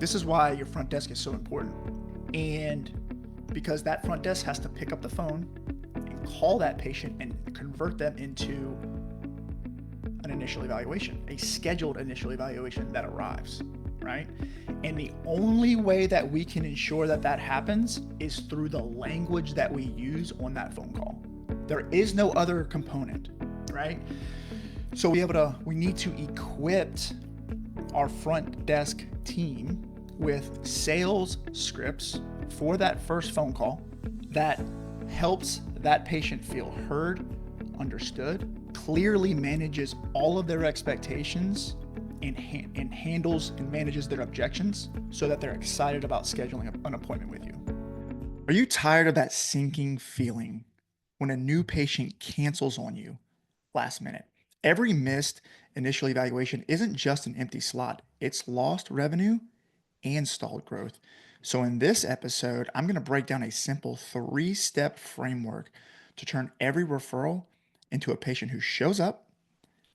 This is why your front desk is so important. And because that front desk has to pick up the phone and call that patient and convert them into an initial evaluation, a scheduled initial evaluation that arrives, right? And the only way that we can ensure that that happens is through the language that we use on that phone call. There is no other component, right? So we need to equip our front desk team with sales scripts for that first phone call that helps that patient feel heard, understood, clearly manages all of their expectations, and handles and manages their objections so that they're excited about scheduling an appointment with you. Are you tired of that sinking feeling when a new patient cancels on you last minute? Every missed initial evaluation isn't just an empty slot. It's lost revenue and stalled growth. So in this episode, I'm going to break down a simple 3-step framework to turn every referral into a patient who shows up,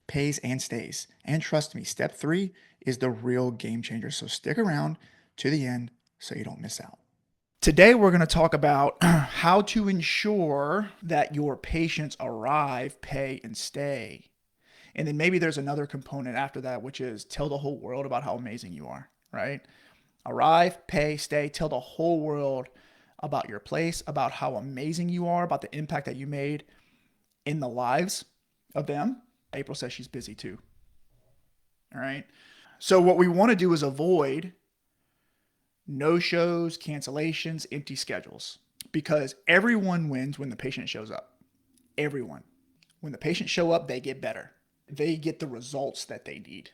pays, and stays. And trust me, step 3 is the real game changer. So stick around to the end so you don't miss out. Today, we're going to talk about how to ensure that your patients arrive, pay, and stay. And then maybe there's another component after that, which is tell the whole world about how amazing you are, right? Arrive, pay, stay, tell the whole world about your place, about how amazing you are, about the impact that you made in the lives of them. April says she's busy too. All right. So what we want to do is avoid no-shows, cancellations, empty schedules, because everyone wins when the patient shows up. Everyone. When the patients show up, they get better. They get the results that they need.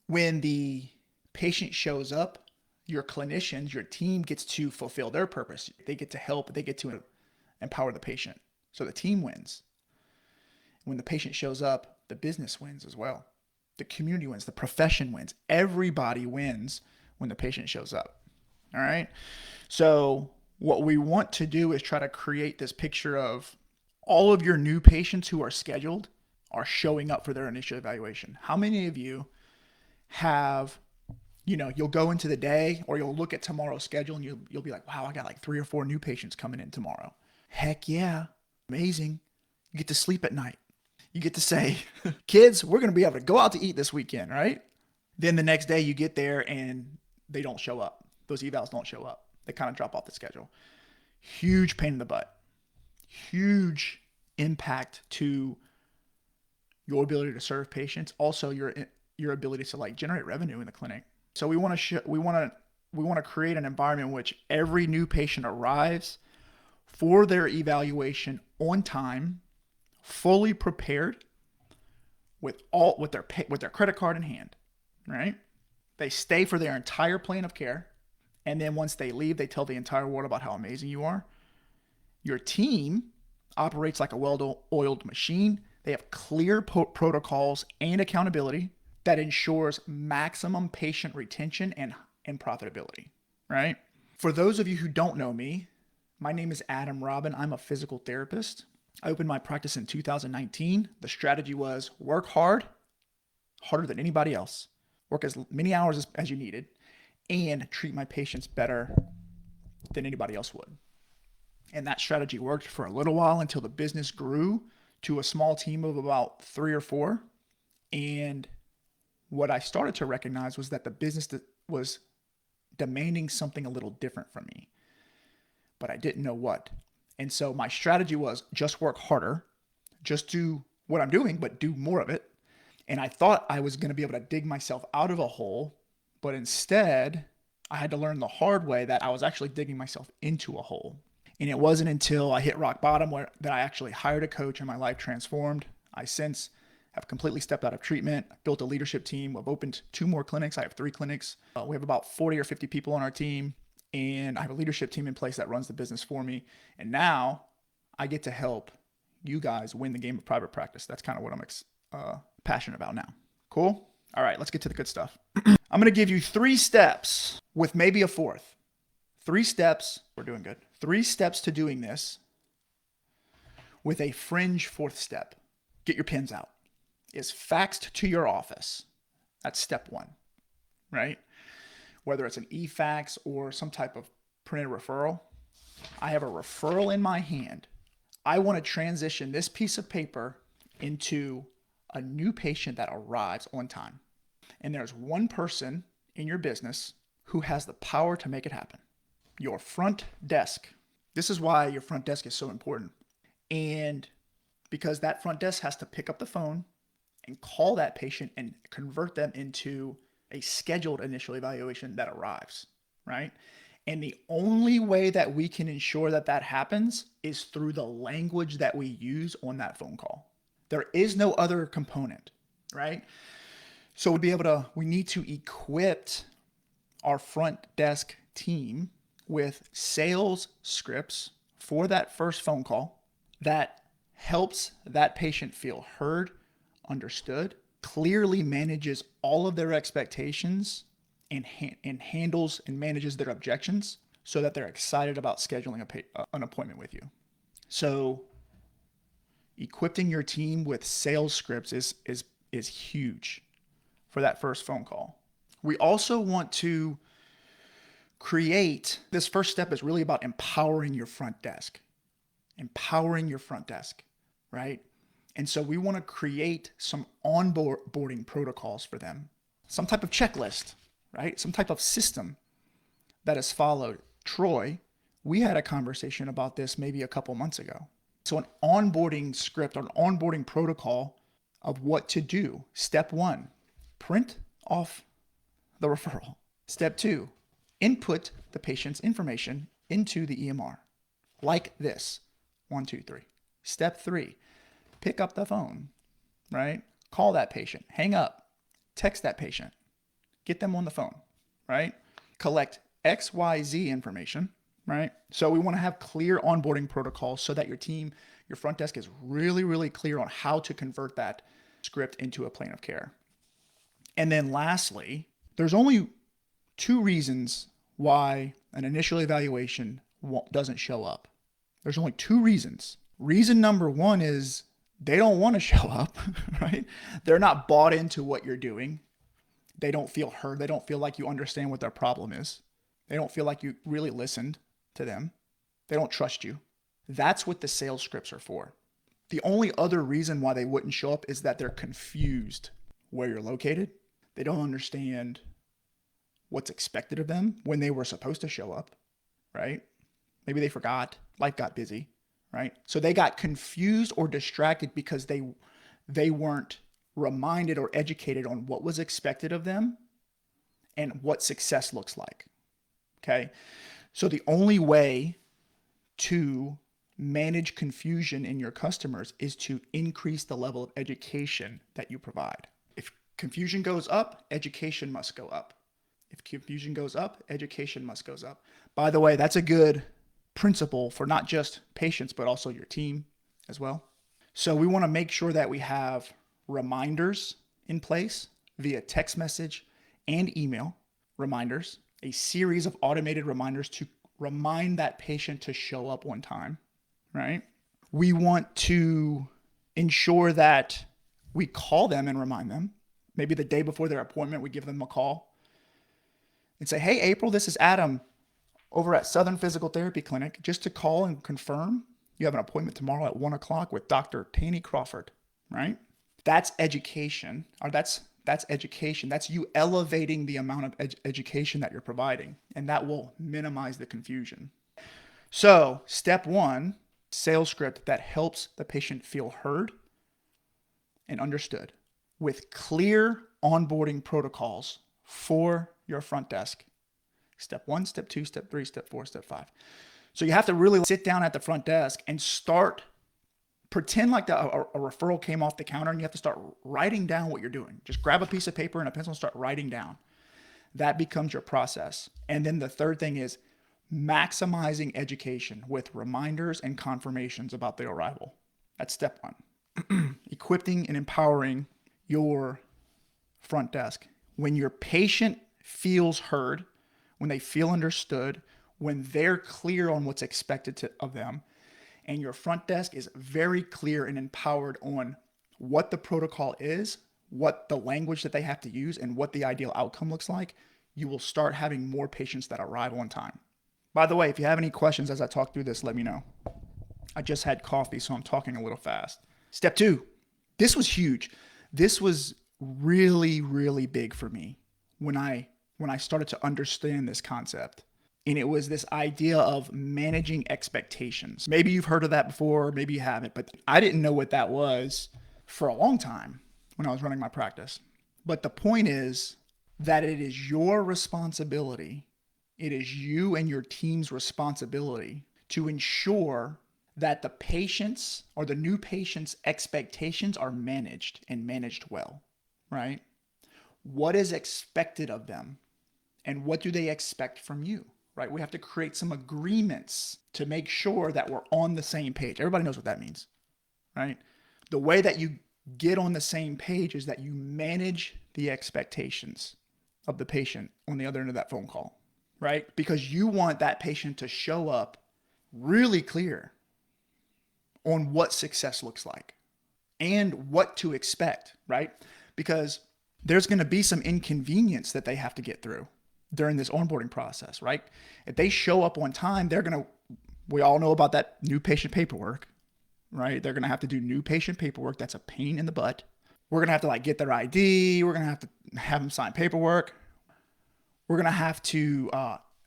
When the patient shows up, your clinicians, your team gets to fulfill their purpose. They get to help, they get to empower the patient. So the team wins. When the patient shows up, the business wins as well. The community wins, the profession wins. Everybody wins when the patient shows up. All right. So what we want to do is try to create this picture of all of your new patients who are scheduled are showing up for their initial evaluation. How many of you have, you'll go into the day or you'll look at tomorrow's schedule and you'll be like, wow, I got like 3 or 4 new patients coming in tomorrow. Heck yeah. Amazing. You get to sleep at night. You get to say, kids, we're going to be able to go out to eat this weekend, right? Then the next day you get there and they don't show up. Those evals don't show up. They kind of drop off the schedule. Huge pain in the butt. Huge impact to your ability to serve patients. Also your ability to generate revenue in the clinic. So we want to create an environment in which every new patient arrives for their evaluation on time, fully prepared, with their credit card in hand, right? They stay for their entire plan of care, and then once they leave, they tell the entire world about how amazing you are. Your team operates like a well-oiled machine. They have clear protocols and accountability that ensures maximum patient retention and profitability, right? For those of you who don't know me, my name is 𝗳𝗏𝗄𝗏. I'm a physical therapist. I opened my practice in 2019. The strategy was work hard, harder than anybody else, work as many hours as you needed, and treat my patients better than anybody else would. And that strategy worked for a little while until the business grew to a small team of about 3 or 4. And what I started to recognize was that the business was demanding something a little different from me, but I didn't know what. And so my strategy was just work harder, just do what I'm doing, but do more of it. And I thought I was going to be able to dig myself out of a hole, but instead I had to learn the hard way that I was actually digging myself into a hole. And it wasn't until I hit rock bottom that I actually hired a coach and my life transformed. I since have completely stepped out of treatment, built a leadership team. I've opened 2 more clinics. I have 3 clinics. We have about 40 or 50 people on our team. And I have a leadership team in place that runs the business for me. And now I get to help you guys win the game of private practice. That's kind of what I'm passionate about now. Cool? All right, let's get to the good stuff. I'm going to give you 3 steps with maybe a 4th. 3 steps. We're doing good. 3 steps to doing this with a fringe 4th step. Get your pens out. Is faxed to your office. That's step 1, right? whether it's an e-fax or some type of printed referral. I have a referral in my hand. I want to transition this piece of paper into a new patient that arrives on time. And there's one person in your business who has the power to make it happen. Your front desk. This is why your front desk is so important. And because that front desk has to pick up the phone and call that patient and convert them into a scheduled initial evaluation that arrives, right? And the only way that we can ensure that that happens is through the language that we use on that phone call. There is no other component, right? So we need to equip our front desk team with sales scripts for that first phone call that helps that patient feel heard, understood, clearly manages all of their expectations, and handles and manages their objections so that they're excited about scheduling an appointment with you. So equipping your team with sales scripts is huge for that first phone call. We also want to create, this first step is really about empowering your front desk. Empowering your front desk, right? And so we want to create some onboarding protocols for them, some type of checklist, right? Some type of system that is followed. Troy, we had a conversation about this maybe a couple months ago. So an onboarding script or an onboarding protocol of what to do. Step 1, print off the referral. Step 2, input the patient's information into the EMR. Like this, 1, 2, 3. Step 3, pick up the phone, right? Call that patient, hang up, text that patient, get them on the phone, right? Collect XYZ information, right? So we want to have clear onboarding protocols so that your team, your front desk is really, really clear on how to convert that script into a plan of care. And then lastly, there's only 2 reasons why an initial evaluation doesn't show up. There's only 2 reasons. Reason number 1 is they don't want to show up, right? They're not bought into what you're doing. They don't feel heard. They don't feel like you understand what their problem is. They don't feel like you really listened to them. They don't trust you. That's what the sales scripts are for. The only other reason why they wouldn't show up is that they're confused where you're located. They don't understand what's expected of them when they were supposed to show up, right? Maybe they forgot. Life got busy, right? So they got confused or distracted because they weren't reminded or educated on what was expected of them and what success looks like. Okay. So the only way to manage confusion in your customers is to increase the level of education that you provide. If confusion goes up, education must go up. If confusion goes up, education must go up. By the way, that's a good principle for not just patients, but also your team as well. So we want to make sure that we have reminders in place via text message and email reminders, a series of automated reminders to remind that patient to show up on time, right? We want to ensure that we call them and remind them. Maybe the day before their appointment, we give them a call and say, hey, April, this is Adam over at Southern Physical Therapy Clinic, just to call and confirm you have an appointment tomorrow at 1 o'clock with Dr. 𝗘𝗃𝗂𝗏, right? That's education, or that's education. That's you elevating the amount of education that you're providing, and that will minimize the confusion. So step 1, sales script that helps the patient feel heard and understood with clear onboarding protocols for your front desk. Step 1, step 2, step 3, step 4, step 5. So you have to really sit down at the front desk and pretend like a referral came off the counter, and you have to start writing down what you're doing. Just grab a piece of paper and a pencil and start writing down. That becomes your process. And then the third thing is maximizing education with reminders and confirmations about their arrival. That's step 1. Equipping and empowering your front desk. When your patient feels heard, when they feel understood, when they're clear on what's expected of them, and your front desk is very clear and empowered on what the protocol is, what the language that they have to use, and what the ideal outcome looks like, you will start having more patients that arrive on time. By the way, if you have any questions as I talk through this, let me know. I just had coffee, so I'm talking a little fast. Step 2, this was huge. This was really, really big for me when I started to understand this concept. And it was this idea of managing expectations. Maybe you've heard of that before, maybe you haven't, but I didn't know what that was for a long time when I was running my practice. But the point is that it is your responsibility, it is you and your team's responsibility to ensure that the patient's or the new patient's expectations are managed and managed well, right? What is expected of them and what do they expect from you, right? We have to create some agreements to make sure that we're on the same page. Everybody knows what that means, right? The way that you get on the same page is that you manage the expectations of the patient on the other end of that phone call, right? Because you want that patient to show up really clear on what success looks like and what to expect, right? Because there's going to be some inconvenience that they have to get through during this onboarding process, right? If they show up on time, we all know about that new patient paperwork, right? They're going to have to do new patient paperwork. That's a pain in the butt. We're going to have to get their ID. We're going to have them sign paperwork. We're going to have to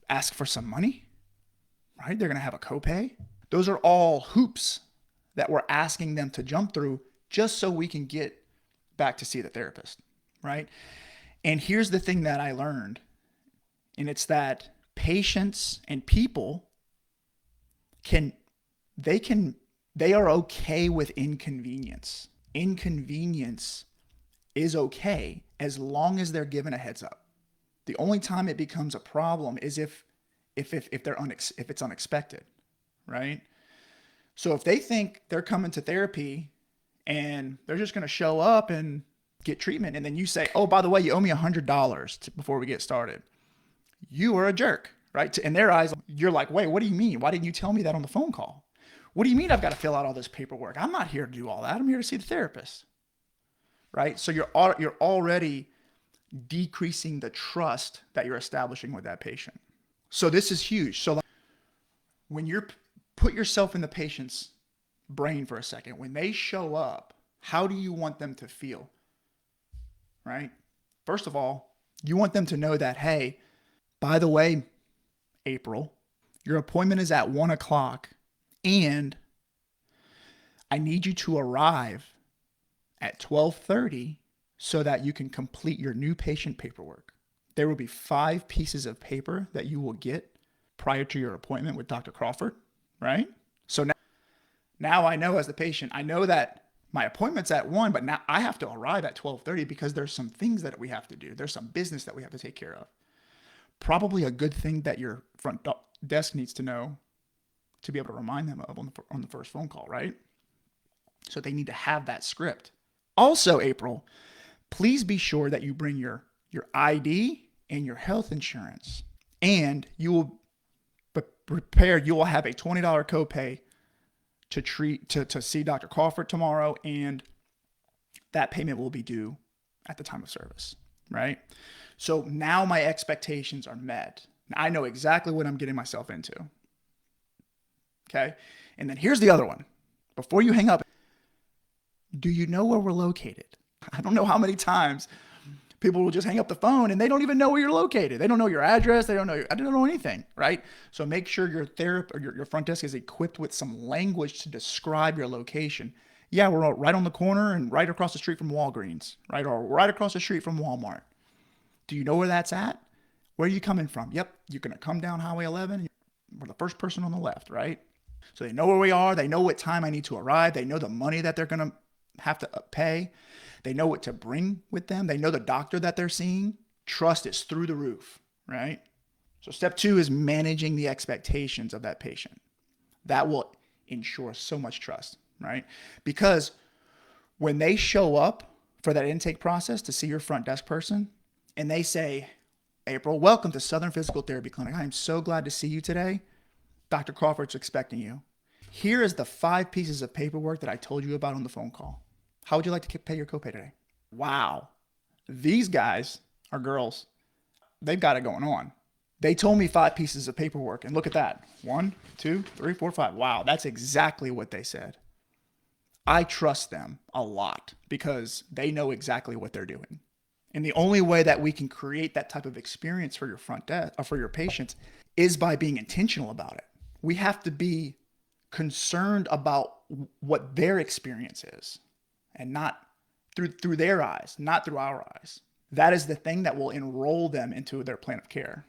ask for some money, right? They're going to have a copay. Those are all hoops that we're asking them to jump through just so we can get back to see the therapist, right? And here's the thing that I learned, and it's that patients and people they are okay with inconvenience. Inconvenience is okay as long as they're given a heads up. The only time it becomes a problem is if it's unexpected, right? So if they think they're coming to therapy and they're just going to show up and get treatment, and then you say, oh, by the way, you owe me $100 before we get started, you are a jerk, right? In their eyes, you're like, wait, what do you mean? Why didn't you tell me that on the phone call? What do you mean I've got to fill out all this paperwork? I'm not here to do all that. I'm here to see the therapist, right? So you're already decreasing the trust that you're establishing with that patient. So this is huge. So when you're put yourself in the patient's brain for a second, when they show up, how do you want them to feel, right? First of all, you want them to know that, hey, by the way, April, your appointment is at 1:00 and I need you to arrive at 12:30 so that you can complete your new patient paperwork. There will be 5 pieces of paper that you will get prior to your appointment with Dr. Crawford, right? So now I know as the patient, I know that my appointment's at 1, but now I have to arrive at 12:30 because there's some things that we have to do. There's some business that we have to take care of. Probably a good thing that your front desk needs to know to be able to remind them of on the first phone call, right? So they need to have that script. Also, April, please be sure that you bring your ID and your health insurance, and you will be prepared. You will have a $20 copay to see Dr. Crawford tomorrow, and that payment will be due at the time of service, right? So now my expectations are met. I know exactly what I'm getting myself into. Okay. And then here's the other one. Before you hang up, do you know where we're located? I don't know how many times people will just hang up the phone and they don't even know where you're located. They don't know your address. I don't know anything, right? So make sure your therapist or your front desk is equipped with some language to describe your location. Yeah, we're right on the corner and right across the street from Walgreens, right? Or right across the street from Walmart. Do you know where that's at? Where are you coming from? Yep, you're going to come down Highway 11. We're the first person on the left, right? So they know where we are. They know what time I need to arrive. They know the money that they're going to have to pay. They know what to bring with them. They know the doctor that they're seeing. Trust is through the roof, right? So step 2 is managing the expectations of that patient. That will ensure so much trust, right? Because when they show up for that intake process to see your front desk person and they say, April, welcome to Southern Physical Therapy Clinic. I am so glad to see you today. Dr. Crawford's expecting you. Here is the 5 pieces of paperwork that I told you about on the phone call. How would you like to pay your copay today? Wow. These guys are girls. they've got it going on. They told me 5 pieces of paperwork, and look at that. 1, 2, 3, 4, 5. Wow, that's exactly what they said. I trust them a lot because they know exactly what they're doing. And the only way that we can create that type of experience for your front desk or for your patients is by being intentional about it. We have to be concerned about what their experience is and not through their eyes, not through our eyes. That is the thing that will enroll them into their plan of care.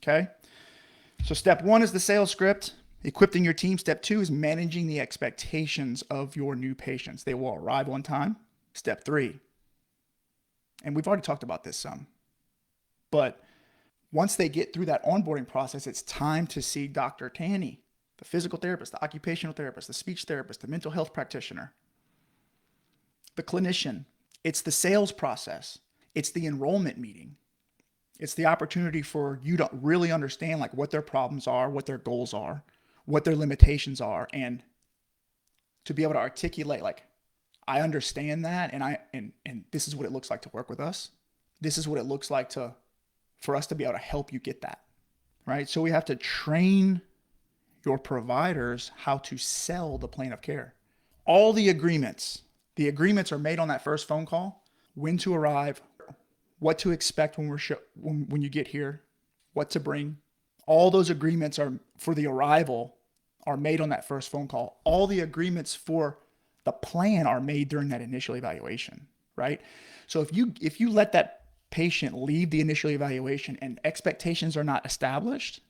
Okay. So step 1 is the sales script, equipping your team. Step 2 is managing the expectations of your new patients. They will arrive on time. Step 3, and we've already talked about this some, but once they get through that onboarding process, it's time to see Dr. Tanny, the physical therapist, the occupational therapist, the speech therapist, the mental health practitioner, the clinician. It's the sales process. It's the enrollment meeting. It's the opportunity for you to really understand like what their problems are, what their goals are, what their limitations are, and to be able to articulate like, I understand that, and this is what it looks like to work with us. This is what it looks like for us to be able to help you get that, right? So we have to train your providers how to sell the plan of care. All the agreements are made on that first phone call: when to arrive, what to expect when you get here, what to bring. All those agreements are for the arrival are made on that first phone call. All the agreements for the plan are made during that initial evaluation, right? So if you let that patient leave the initial evaluation and expectations are not established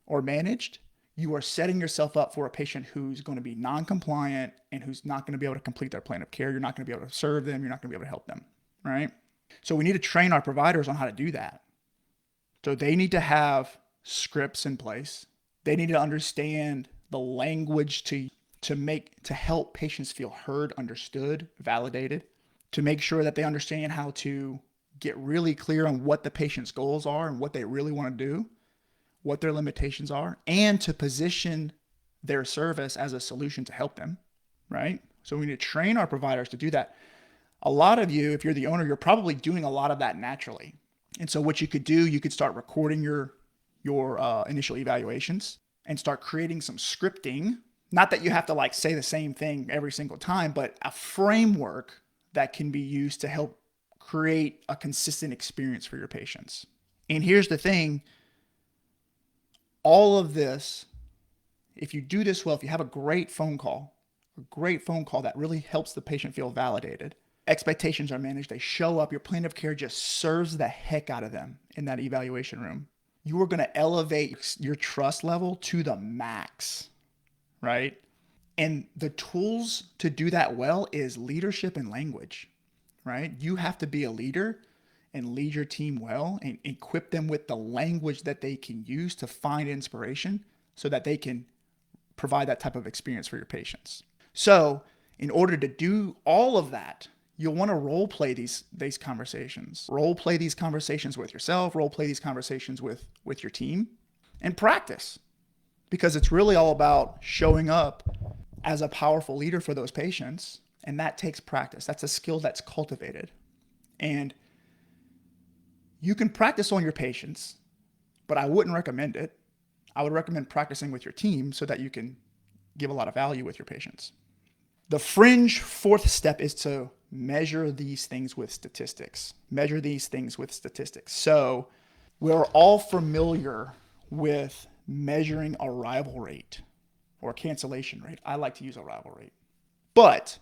or managed, you are setting yourself up for a patient who's going to be non-compliant and who's not going to be able to complete their plan of care. You're not going to be able to serve them. You're not going to be able to help them, right? So we need to train our providers on how to do that. So they need to have scripts in place. They need to understand the language to help patients feel heard, understood, validated, to make sure that they understand how to get really clear on what the patient's goals are and what they really want to do, what their limitations are, and to position their service as a solution to help them, right? So we need to train our providers to do that. A lot of you, if you're the owner, you're probably doing a lot of that naturally. And so what you could do, you could start recording your initial evaluations and start creating some scripting. Not that you have to like say the same thing every single time, but a framework that can be used to help create a consistent experience for your patients. And here's the thing, all of this, if you do this well, if you have a great phone call that really helps the patient feel validated, expectations are managed, they show up, your plan of care just serves the heck out of them in that evaluation room. You are going to elevate your trust level to the max, right? And the tools to do that well is leadership and language, right? You have to be a leader and lead your team well and equip them with the language that they can use to find inspiration so that they can provide that type of experience for your patients. So in order to do all of that, you'll want to role play these conversations. Role play these conversations with yourself, role play these conversations with your team, and practice. Because it's really all about showing up as a powerful leader for those patients. And that takes practice. That's a skill that's cultivated. And you can practice on your patients, but I wouldn't recommend it. I would recommend practicing with your team so that you can give a lot of value with your patients. The fringe fourth step is to measure these things with statistics. Measure these things with statistics. So we're all familiar with measuring arrival rate or cancellation rate. I like to use arrival rate. But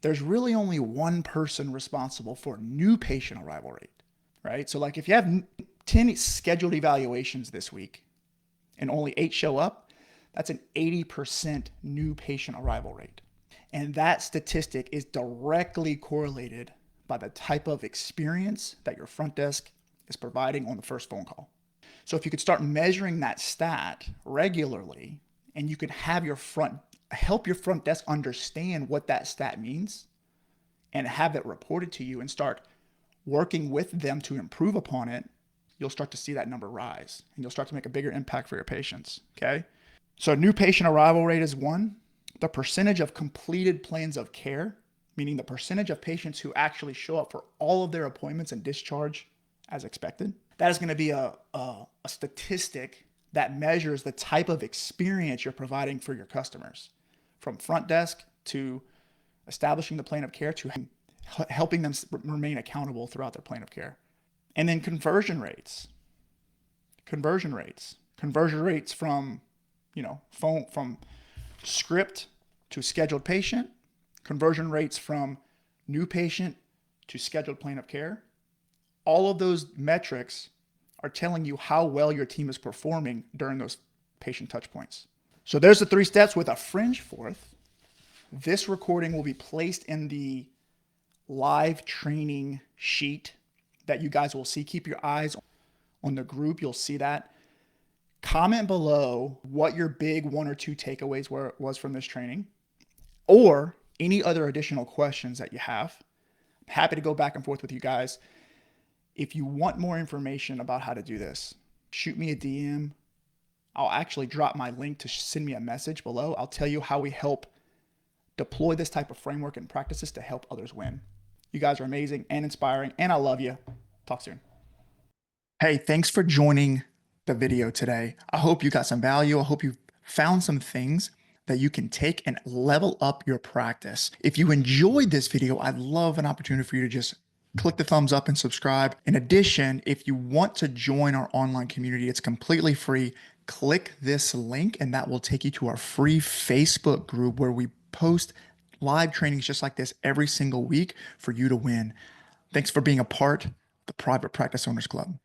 there's really only one person responsible for new patient arrival rate, right? So like if you have 10 scheduled evaluations this week and only 8 show up, that's an 80% new patient arrival rate. And that statistic is directly correlated by the type of experience that your front desk is providing on the first phone call. So if you could start measuring that stat regularly, and you could have help your front desk understand what that stat means and have it reported to you and start working with them to improve upon it, you'll start to see that number rise and you'll start to make a bigger impact for your patients. Okay. So new patient arrival rate is 1. The percentage of completed plans of care, meaning the percentage of patients who actually show up for all of their appointments and discharge as expected. That is going to be a statistic that measures the type of experience you're providing for your customers, from front desk to establishing the plan of care to helping them remain accountable throughout their plan of care. And then conversion rates from, phone, from script to scheduled patient, conversion rates from new patient to scheduled plan of care. All of those metrics are telling you how well your team is performing during those patient touch points. So there's the 3 steps with a fringe fourth. This recording will be placed in the live training sheet that you guys will see. Keep your eyes on the group. You'll see that. Comment below what your big 1 or 2 takeaways was from this training, or any other additional questions that you have. I'm happy to go back and forth with you guys. If you want more information about how to do this, shoot me a DM. I'll actually drop my link to send me a message below. I'll tell you how we help deploy this type of framework and practices to help others win. You guys are amazing and inspiring, and I love you. Talk soon. Hey, thanks for joining the video today. I hope you got some value. I hope you found some things that you can take and level up your practice. If you enjoyed this video, I'd love an opportunity for you to just click the thumbs up and subscribe. In addition, if you want to join our online community, it's completely free. Click this link and that will take you to our free Facebook group where we post live trainings just like this every single week for you to win. Thanks for being a part of the Private Practice Owners Club.